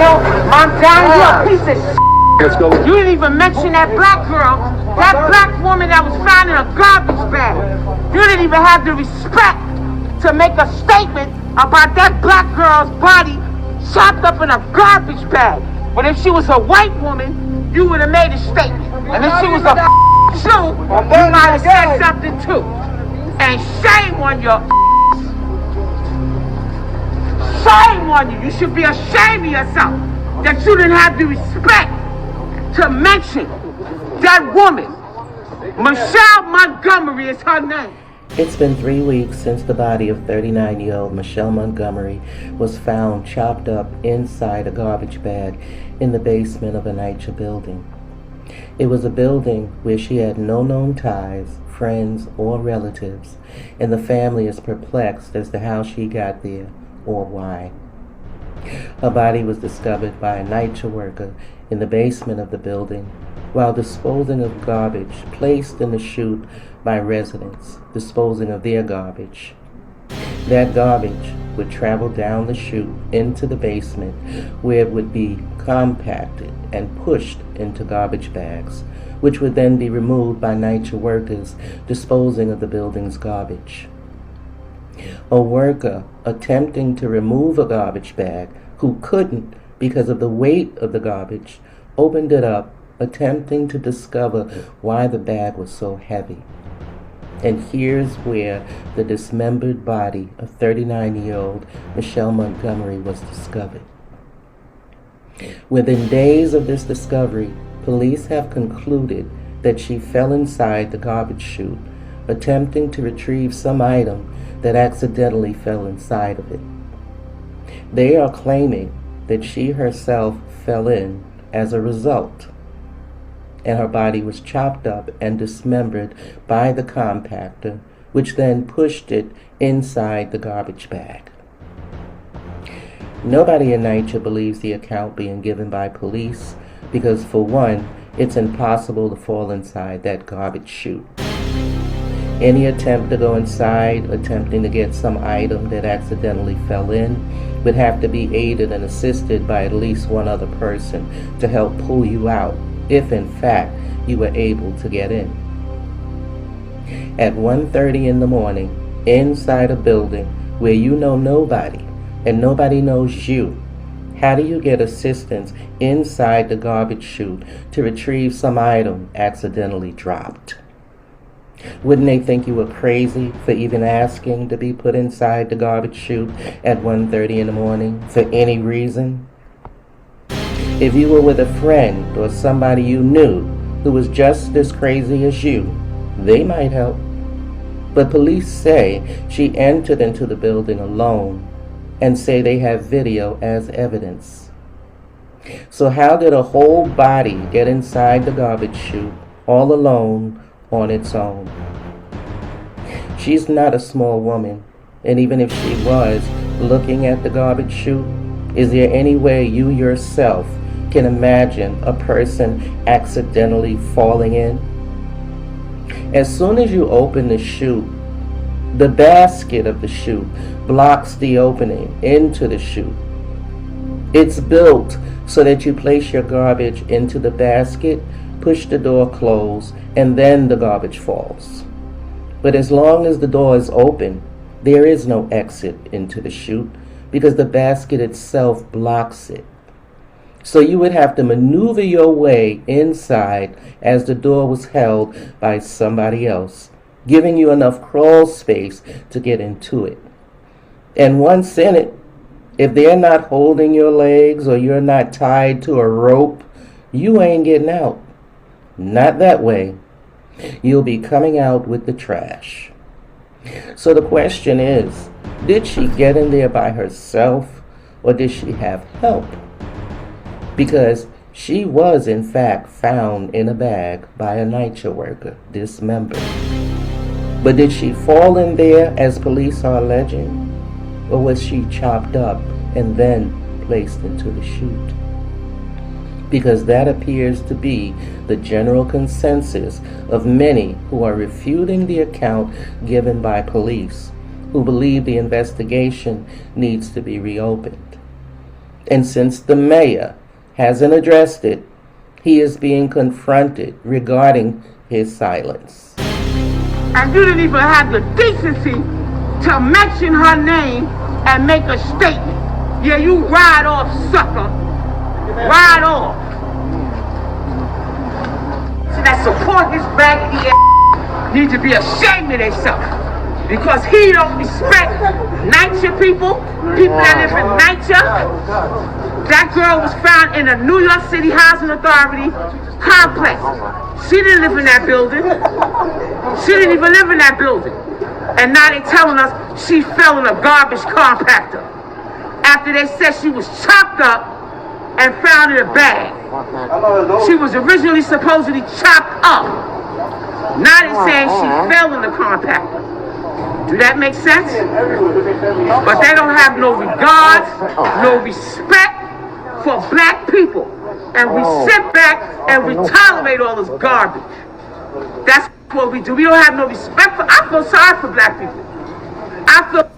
know, Mamdani, you a piece of shit. Let's go. You didn't even mention that black girl, that black woman that was found in a garbage bag. You didn't even have the respect to make a statement about that black girl's body chopped up in a garbage bag. But if she was a white woman, you would have made a statement. And if she was a Jew, you might have said something too. And shame on you. Shame on you. You should be ashamed of yourself that you didn't have the respect to mention that woman. Michelle Montgomery is her name. It's been 3 weeks since the body of 39-year-old Michelle Montgomery was found chopped up inside a garbage bag in the basement of a NYCHA building. It was a building where she had no known ties, friends, or relatives, and the family is perplexed as to how she got there or why. Her body was discovered by a NYCHA worker in the basement of the building while disposing of garbage placed in the chute by residents disposing of their garbage. That garbage would travel down the chute into the basement where it would be compacted and pushed into garbage bags, which would then be removed by NYCHA workers disposing of the building's garbage. A worker attempting to remove a garbage bag who couldn't because of the weight of the garbage opened it up, attempting to discover why the bag was so heavy. And here's where the dismembered body of 39-year-old Michelle Montgomery was discovered. Within days of this discovery, police have concluded that she fell inside the garbage chute, attempting to retrieve some item that accidentally fell inside of it. They are claiming that she herself fell in as a result, and her body was chopped up and dismembered by the compactor, which then pushed it inside the garbage bag. Nobody in NYCHA believes the account being given by police because, for one, it's impossible to fall inside that garbage chute. Any attempt to go inside, attempting to get some item that accidentally fell in, would have to be aided and assisted by at least one other person to help pull you out, if in fact you were able to get in. At 1:30 in the morning, inside a building where you know nobody and nobody knows you, how do you get assistance inside the garbage chute to retrieve some item accidentally dropped? Wouldn't they think you were crazy for even asking to be put inside the garbage chute at 1:30 in the morning for any reason? If you were with a friend or somebody you knew who was just as crazy as you, they might help. But police say she entered into the building alone and say they have video as evidence. So how did a whole body get inside the garbage chute all alone on its own? She's not a small woman, and even if she was looking at the garbage chute, is there any way you yourself can imagine a person accidentally falling in? As soon as you open the chute, the basket of the chute blocks the opening into the chute. It's built so that you place your garbage into the basket, push the door closed, and then the garbage falls. But as long as the door is open, there is no exit into the chute because the basket itself blocks it. So you would have to maneuver your way inside as the door was held by somebody else, giving you enough crawl space to get into it. And once in it, if they're not holding your legs or you're not tied to a rope, you ain't getting out. Not that way. You'll be coming out with the trash. So the question is, did she get in there by herself or did she have help? Because she was in fact found in a bag by a NYCHA worker, dismembered. But did she fall in there as police are alleging? Or was she chopped up and then placed into the chute? Because that appears to be the general consensus of many who are refuting the account given by police, who believe the investigation needs to be reopened. And since the mayor hasn't addressed it, he is being confronted regarding his silence. And you didn't even have the decency to mention her name and make a statement. Yeah, you ride off, sucker. Ride off. See, that support his baggy ass need to be ashamed of themselves. Because he don't respect NYCHA people that live in NYCHA. That girl was found in a New York City Housing Authority complex. She didn't live in that building. She didn't even live in that building. And now they're telling us she fell in a garbage compactor after they said she was chopped up and found in a bag. She was originally supposedly chopped up. Now they're saying she fell in the compactor. Do that make sense? But they don't have no regard, no respect for black people. And we sit back and we tolerate all this garbage. That's what we do. We don't have no respect for, I feel sorry for black people. I feel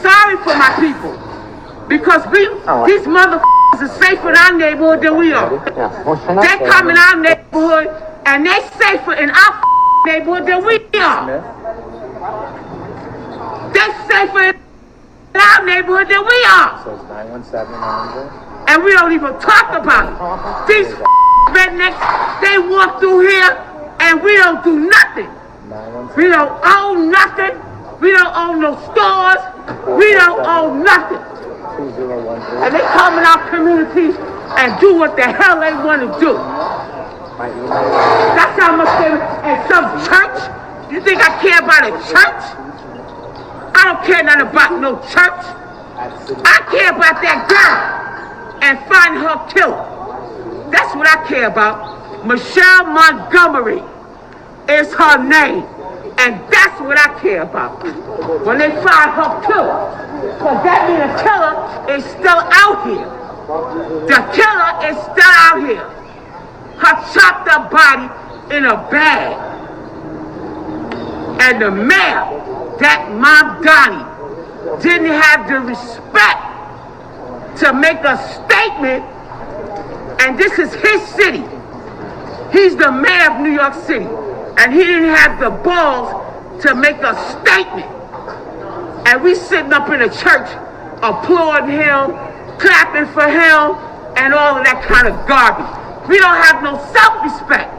sorry for my people. Because these motherfuckers are safer in our neighborhood than we are. They come in our neighborhood and they safer in our neighborhood than we are. They're safer in our neighborhood than we are. So it's 917 and we don't even talk about it. These rednecks, they walk through here and we don't do nothing. We don't own nothing. We don't own no stores. We don't own nothing. And they come in our communities and do what the hell they want to do. That's how much they, and some church, you think I care about a church? I don't care nothing about no church. I care about that girl and find her killer. That's what I care about. Michelle Montgomery is her name. And that's what I care about. When they find her killer. Because that means the killer is still out here. The killer is still out here. Her chopped up body in a bag. And the mayor, that Mamdani, didn't have the respect to make a statement, and this is his city. He's the mayor of New York City, and he didn't have the balls to make a statement. And we sitting up in a church applauding him, clapping for him, and all of that kind of garbage. We don't have no self-respect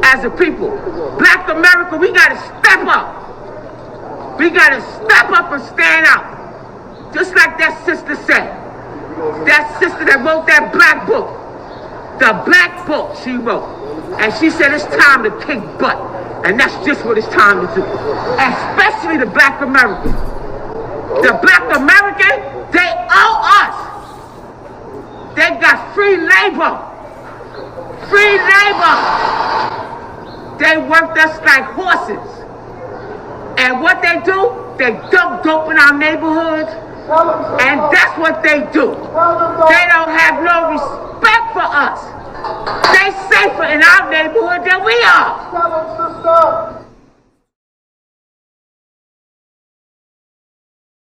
as a people. Black America, we gotta step up. We gotta step up and stand out. Just like that sister said. That sister that wrote that black book. The black book she wrote. And she said it's time to kick butt. And that's just what it's time to do. Especially the black American. The black American, they owe us. They got free labor. Free labor. They worked us like horses. And what they do, they dump dope in our neighborhoods. And that's what they do. They don't have no respect for us. They safer in our neighborhood than we are.